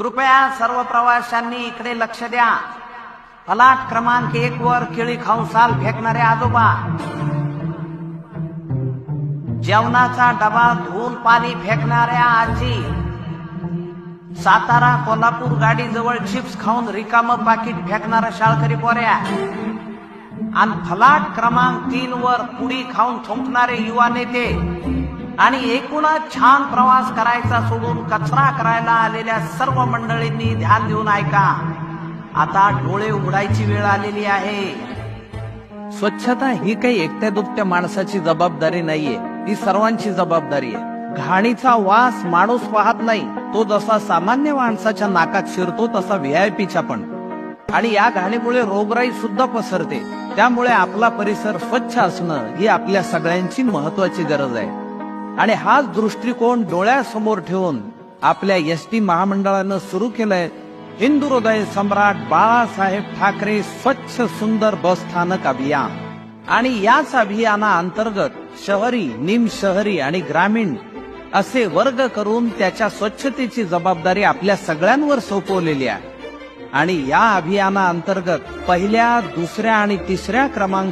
कृपया सर्व प्रवाशांनी इकडे लक्ष द्या। फलाट क्रमांक 1 वर केळी खाऊन साल फेकणारे आजोबा, जेवणाचा डबा धुवून पाणी फेकणाऱ्या आजी, सातारा कोल्हापूर गाडी जवळ चिप्स खाऊन रिकामं पाकिट फेकणाऱ्या शाळकरी पोऱ्या आणि फलाट क्रमांक 3 वर पुडी खाऊन थुंकणारे युवा नेते आणि एकूणच छान प्रवास करायचा सोडून कचरा करायला आलेल्या सर्व मंडळींनी ध्यान देऊन ऐका। आता डोळे उघडायची वेळ आलेली आहे। स्वच्छता ही काही एकट्या दुकट्या माणसाची जबाबदारी नाहीये, ती सर्वांची जबाबदारी आहे। घाणीचा वास माणूस पाहत नाही, तो जसा सामान्य माणसाच्या नाकात शिरतो तसा व्हीआयपीच्या पण। आणि या घाणीमुळे रोगराई सुद्धा पसरते। त्यामुळे आपला परिसर स्वच्छ असणं ही आपल्या सगळ्यांची महत्वाची गरज आहे। आणि हाच दृष्टिकोन डोळ्यासमोर ठेवून आपल्या एसटी महामंडळानं सुरू केलंय हिंदू हृदय सम्राट बाळासाहेब ठाकरे स्वच्छ सुंदर बस स्थानक अभियान। आणि याच अभियानाअंतर्गत शहरी, निमशहरी आणि ग्रामीण असे वर्ग करून त्याच्या स्वच्छतेची जबाबदारी आपल्या सगळ्यांवर सोपवलेली आहे। आणि या अभियानाअंतर्गत पहिल्या, दुसऱ्या आणि तिसऱ्या क्रमांक